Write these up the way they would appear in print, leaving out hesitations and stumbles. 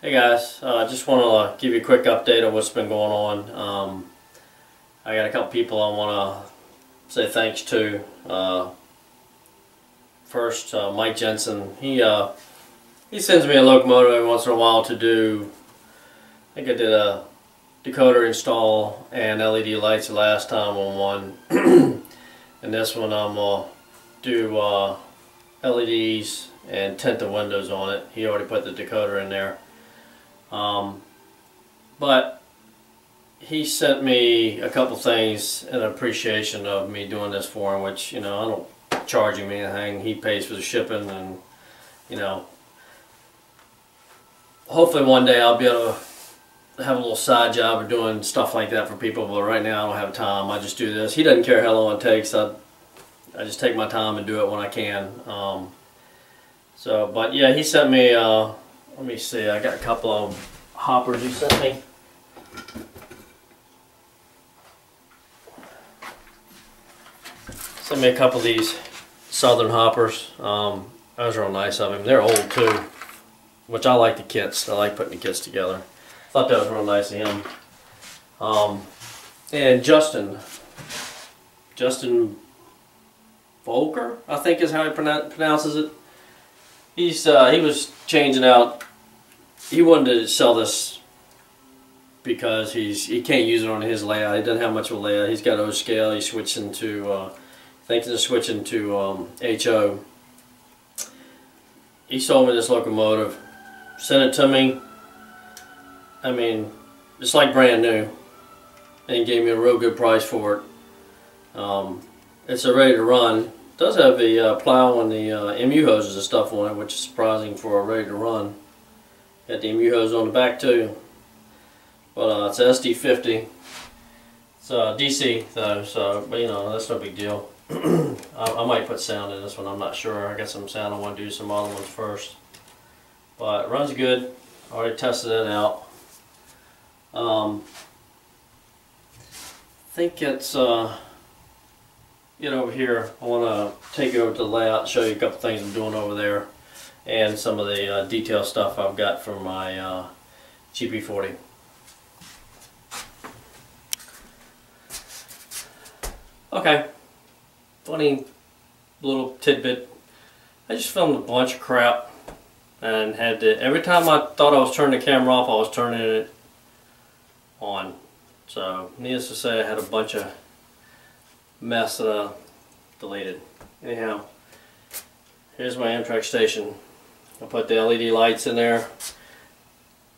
Hey guys, just want to give you a quick update of what's been going on. I got a couple people I want to say thanks to. First, Mike Jensen. He sends me a locomotive every once in a while to do. I think I did a decoder install and LED lights the last time on one, and this one I'm gonna do LEDs and tint the windows on it. He already put the decoder in there. But he sent me a couple things in appreciation of me doing this for him, which, you know, I don't charge him anything. He pays for the shipping, and, you know, hopefully one day I'll be able to have a little side job of doing stuff like that for people, but right now I don't have time. I just do this. He doesn't care how long it takes. I just take my time and do it when I can. But yeah, he sent me let me see, I got a couple of hoppers he sent me. Sent me a couple of these Southern hoppers. Those are real nice of him. They're old too, which I like the kits. I like putting the kits together. Thought that was real nice of him. And Justin Volker, I think is how he pronounces it. He was changing out. He wanted to sell this because he can't use it on his layout. He doesn't have much of a layout. He's got O scale. He's switching to thinking of switching to HO. He sold me this locomotive, sent it to me. I mean, it's like brand new, and he gave me a real good price for it. It's ready to run. It does have the plow and the MU hoses and stuff on it, which is surprising for a ready to run. Got the MU hose on the back too. But it's SD50. It's DC though, so, but you know, that's no big deal. I might put sound in this one, I'm not sure. I got some sound, I want to do some other ones first. But it runs good. Already tested it out. I think it's get over here. I want to take you over to the layout and show you a couple things I'm doing over there, and some of the detail stuff I've got from my GP40. Okay, funny little tidbit. I just filmed a bunch of crap and had to, every time I thought I was turning the camera off, I was turning it on. So needless to say, I had a bunch of mess that I deleted. Anyhow, here's my Amtrak station. I put the LED lights in there.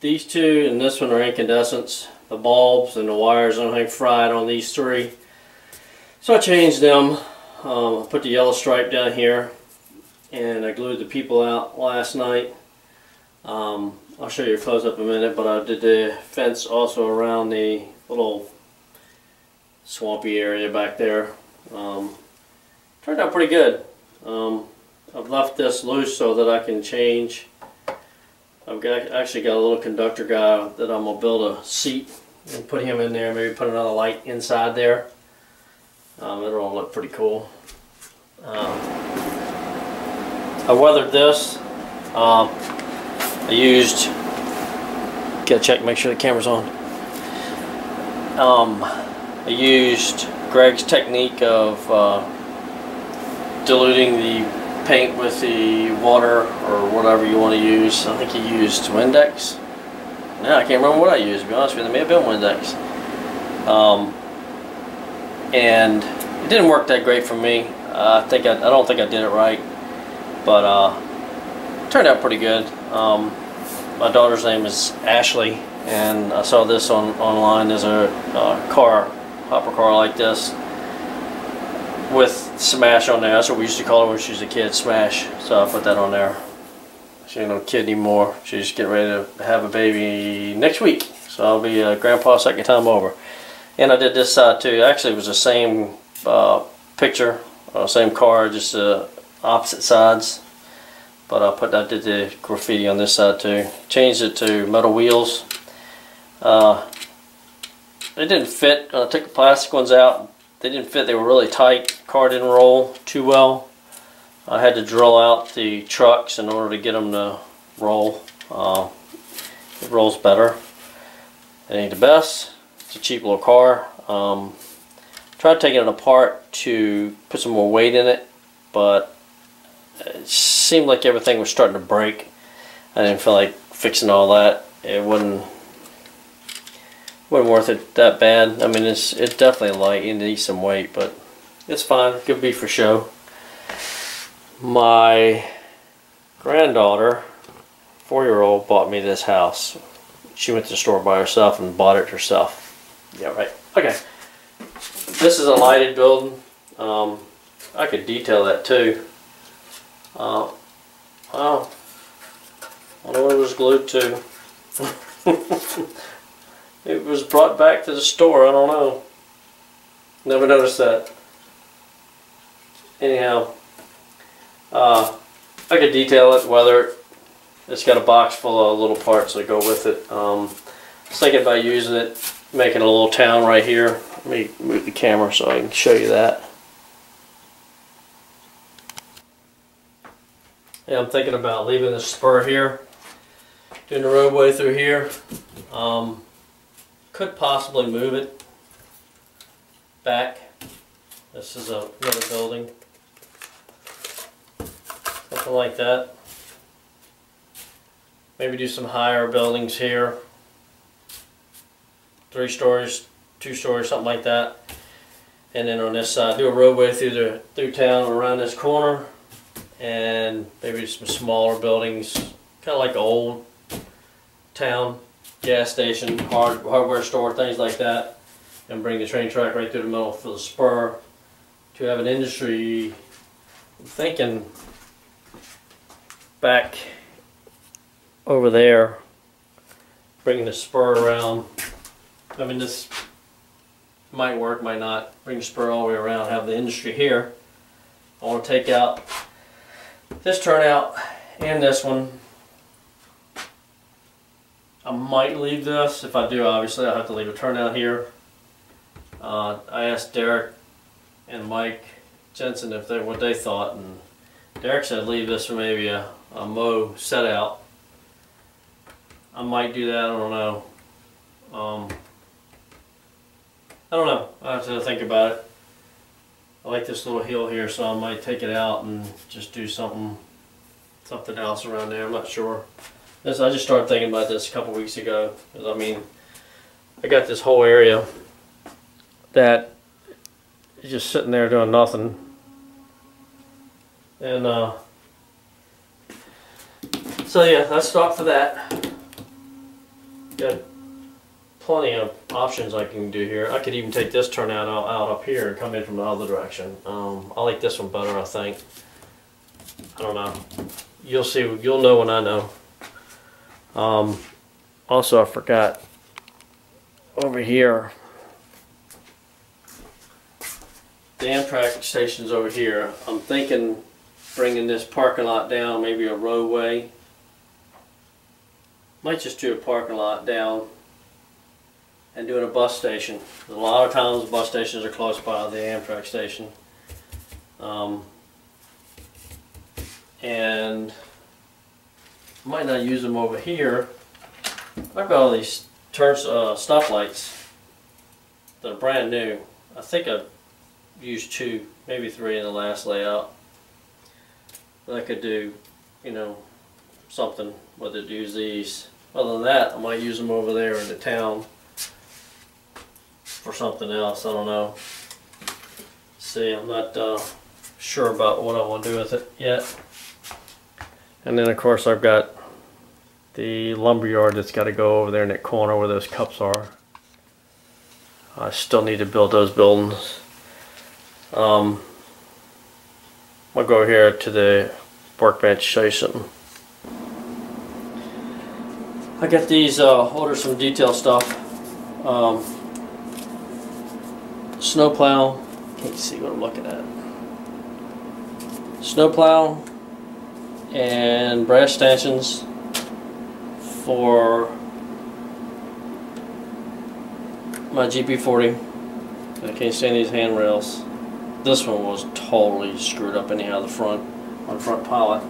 These two and this one are incandescents. The bulbs and the wires don't hang fried on these three. So I changed them. I put the yellow stripe down here, and I glued the people out last night. I'll show you a close-up in a minute, but I did the fence also around the little swampy area back there. Turned out pretty good. I've left this loose so that I can change. Actually got a little conductor guy that I'm going to build a seat and put him in there, maybe put another light inside there. It'll all look pretty cool. I weathered this. I used, gotta check, make sure the camera's on. I used Greg's technique of diluting the paint with the water or whatever you want to use. I think he used Windex. No, I can't remember what I used, to be honest with you. It may have been Windex. And it didn't work that great for me. I don't think I did it right, but it turned out pretty good. My daughter's name is Ashley, and I saw this online. There's a hopper car like this with Smash on there. That's what we used to call her when she was a kid, Smash. So I put that on there. She ain't no kid anymore. She's getting ready to have a baby next week, so I'll be grandpa second time over. And I did this side too. Actually, it was the same picture, same car, just opposite sides. But I did the graffiti on this side too. Changed it to metal wheels. They didn't fit. I took the plastic ones out. They didn't fit. They were really tight. Car didn't roll too well. I had to drill out the trucks in order to get them to roll. It rolls better. It ain't the best. It's a cheap little car. Tried taking it apart to put some more weight in it, but it seemed like everything was starting to break. I didn't feel like fixing all that. It wasn't worth it that bad. I mean, it's definitely light. It needs some weight, but it's fine. It could be for show. My granddaughter, 4-year-old, bought me this house. She went to the store by herself and bought it herself. Yeah, right. Okay. This is a lighted building. I could detail that too. Wow. I don't know what it was glued to. It was brought back to the store. I don't know. Never noticed that. Anyhow, I could detail it, whether it's got a box full of little parts that go with it. I was thinking about using it, making a little town right here. Let me move the camera so I can show you that. Yeah, I'm thinking about leaving the spur here, doing the roadway through here. Could possibly move it back. This is another building. Something like that. Maybe do some higher buildings here. 3 stories, 2 stories, something like that. And then on this side, do a roadway through town around this corner, and maybe some smaller buildings, kind of like old town, gas station, hardware store, things like that, and bring the train track right through the middle for the spur to have an industry. I'm thinking back over there, bringing the spur around. I mean, this might work, might not. Bring the spur all the way around, have the industry here. I want to take out this turnout and this one. I might leave this. If I do, obviously I'll have to leave a turnout here. I asked Derek and Mike Jensen if what they thought, and Derek said leave this for maybe a mow set out. I might do that. I don't know. I don't know. I have to think about it. I like this little hill here, so I might take it out and just do something else around there. I'm not sure. I just started thinking about this a couple weeks ago. I mean, I got this whole area that is just sitting there doing nothing, and so yeah, let's stop for that. Got plenty of options I can do here. I could even take this turnout out up here and come in from the other direction. I like this one better, I think. I don't know. You'll see. You'll know when I know. Also, I forgot over here. The Amtrak station's over here. I'm thinking bringing this parking lot down, maybe a roadway. Might just do a parking lot down and doing a bus station. A lot of times bus stations are close by the Amtrak station. And I might not use them over here. I've got all these stoplights that are brand new. I think I've used 2, maybe 3 in the last layout. But I could do, you know, something with it, use these. Other than that, I might use them over there in the town for something else. I don't know. See, I'm not sure about what I want to do with it yet. And then of course I've got the lumberyard that's got to go over there in that corner where those cups are. I still need to build those buildings. I'll go over here to the workbench, show you something. I got these, ordered some detail stuff. Snowplow, can't see what I'm looking at. Snowplow and brass stanchions for my GP40. I can't stand these handrails. This one was totally screwed up anyhow. The front pilot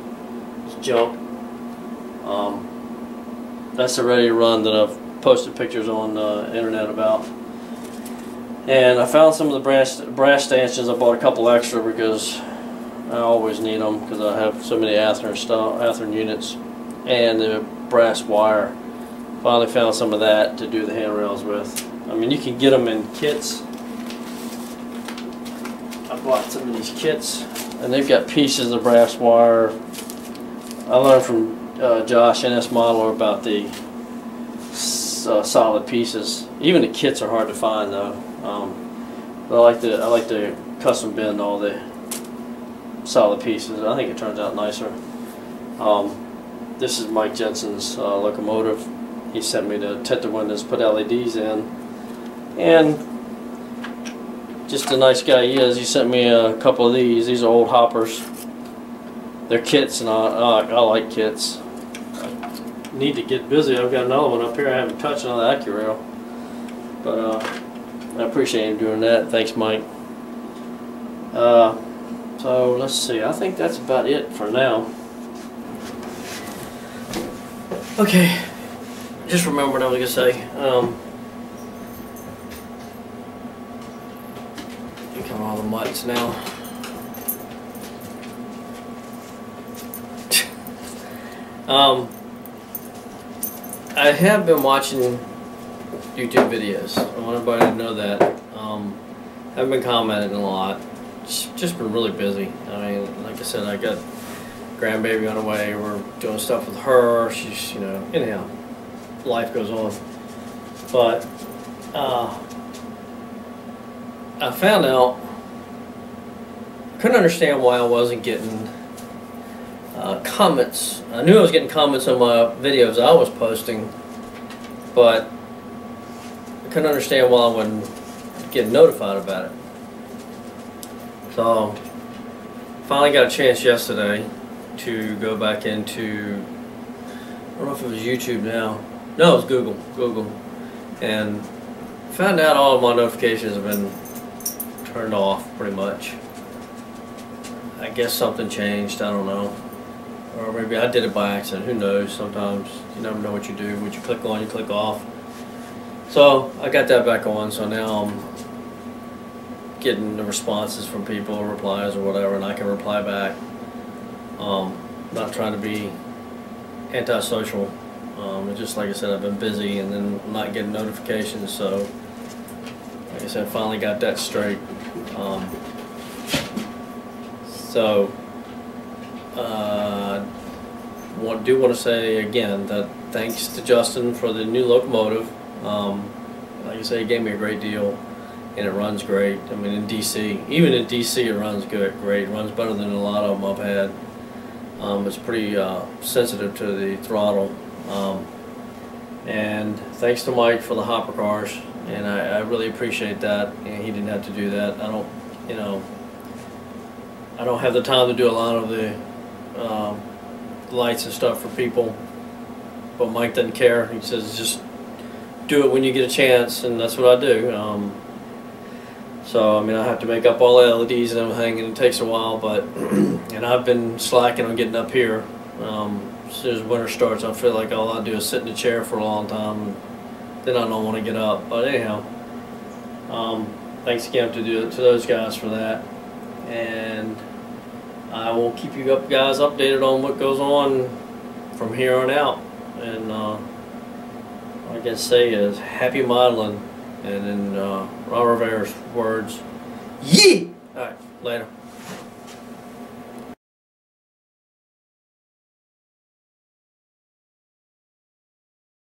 was junk. that's the ready to run that I've posted pictures on the internet about. And I found some of the brass stanchions. I bought a couple extra because I always need them because I have so many Athearn units. And the brass wire. Finally found some of that to do the handrails with. I mean, you can get them in kits. I bought some of these kits, and they've got pieces of brass wire. I learned from Josh NS Modeler about the solid pieces. Even the kits are hard to find though. But I like to custom bend all the solid pieces. I think it turns out nicer. This is Mike Jensen's locomotive. He sent me to tint the windows, put LEDs in, and just a nice guy he is. He sent me a couple of these. These are old hoppers. They're kits, and I like kits. I need to get busy. I've got another one up here. I haven't touched another AccuRail, but I appreciate him doing that. Thanks, Mike. So let's see. I think that's about it for now. Okay. Just remember what I was going to say. Here come all the mutts now. I have been watching YouTube videos. I want everybody to know that. I've been commenting a lot. Just been really busy. I mean, like I said, I got grandbaby on the way. We're doing stuff with her. She's, you know, anyhow. Life goes on, but I found out, couldn't understand why I wasn't getting comments. I knew I was getting comments on my videos I was posting, but I couldn't understand why I wasn't getting notified about it. So finally got a chance yesterday to go back into, I don't know if it was YouTube now. No, it was Google, and found out all of my notifications have been turned off pretty much. I guess something changed, I don't know, or maybe I did it by accident, who knows. Sometimes you never know what you do. What you click on, you click off. So I got that back on, so now I'm getting the responses from people, replies or whatever, and I can reply back. Not trying to be antisocial. Just like I said, I've been busy and then not getting notifications, so like I said, finally got that straight. Do want to say again that thanks to Justin for the new locomotive. Like I say, he gave me a great deal, and it runs great. I mean, in DC, even in DC, it runs great. It runs better than a lot of them I've had. It's pretty sensitive to the throttle. And thanks to Mike for the hopper cars, and I really appreciate that. And he didn't have to do that. I don't, you know, I don't have the time to do a lot of the lights and stuff for people, but Mike doesn't care. He says just do it when you get a chance, and that's what I do. So I mean, I have to make up all the LEDs and everything, and it takes a while, but and I've been slacking on getting up here. As soon as winter starts, I feel like all I do is sit in the chair for a long time, and then I don't want to get up. But anyhow, thanks again to those guys for that, and I will keep you guys updated on what goes on from here on out. And all I can say is happy modeling, and in Ron Rivera's words, yee! Alright, later.